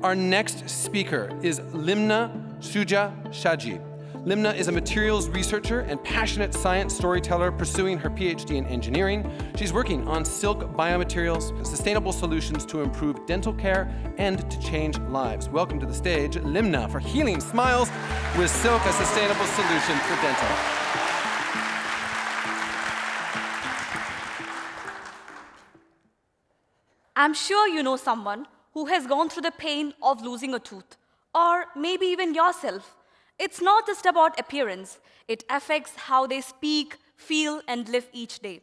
Our next speaker is Limna Shuja Shaji. Limna is a materials researcher and passionate science storyteller pursuing her PhD in engineering. She's working on silk biomaterials, sustainable solutions to improve dental care and to change lives. Welcome to the stage, Limna, for Healing Smiles with Silk, a sustainable solution for dental. I'm sure you know someone who has gone through the pain of losing a tooth, or maybe even yourself. It's not just about appearance. It affects how they speak, feel, and live each day.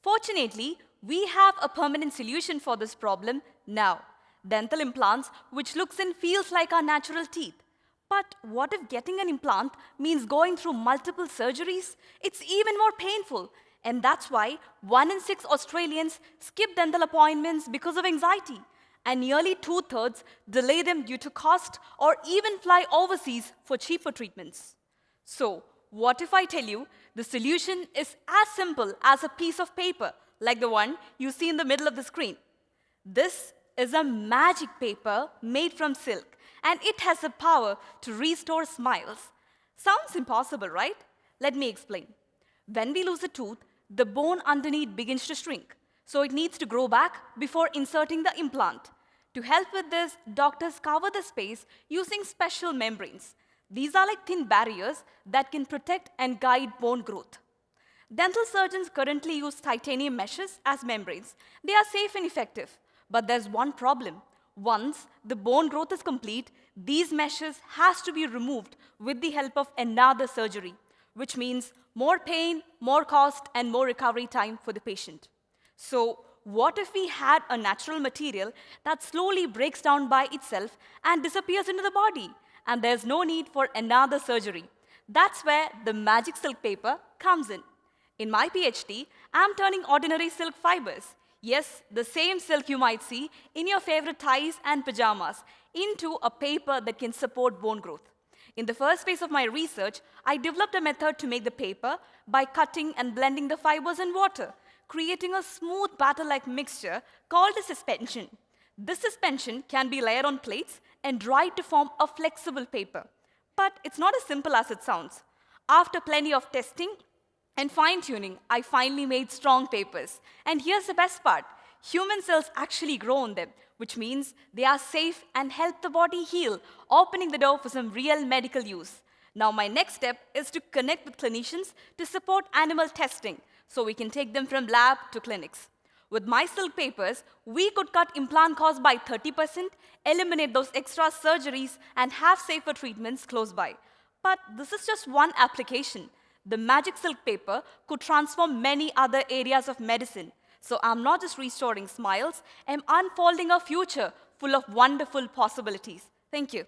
Fortunately, we have a permanent solution for this problem now. Dental implants, which looks and feels like our natural teeth. But what if getting an implant means going through multiple surgeries? It's even more painful. And that's why 1 in 6 Australians skip dental appointments because of anxiety. And nearly 2/3 delay them due to cost or even fly overseas for cheaper treatments. So, what if I tell you the solution is as simple as a piece of paper, like the one you see in the middle of the screen? This is a magic paper made from silk, and it has the power to restore smiles. Sounds impossible, right? Let me explain. When we lose a tooth, the bone underneath begins to shrink. So it needs to grow back before inserting the implant. To help with this, doctors cover the space using special membranes. These are like thin barriers that can protect and guide bone growth. Dental surgeons currently use titanium meshes as membranes. They are safe and effective, but there's one problem. Once the bone growth is complete, these meshes has to be removed with the help of another surgery, which means more pain, more cost, and more recovery time for the patient. So, what if we had a natural material that slowly breaks down by itself and disappears into the body, and there's no need for another surgery? That's where the magic silk paper comes in. In my PhD, I'm turning ordinary silk fibers, yes, the same silk you might see in your favorite ties and pajamas, into a paper that can support bone growth. In the first phase of my research, I developed a method to make the paper by cutting and blending the fibers in water, creating a smooth batter-like mixture called a suspension. This suspension can be layered on plates and dried to form a flexible paper. But it's not as simple as it sounds. After plenty of testing and fine-tuning, I finally made strong papers. And here's the best part. Human cells actually grow on them, which means they are safe and help the body heal, opening the door for some real medical use. Now my next step is to connect with clinicians to support animal testing, so we can take them from lab to clinics. With my silk papers, we could cut implant costs by 30%, eliminate those extra surgeries, and have safer treatments close by. But this is just one application. The magic silk paper could transform many other areas of medicine. So I'm not just restoring smiles, I'm unfolding a future full of wonderful possibilities. Thank you.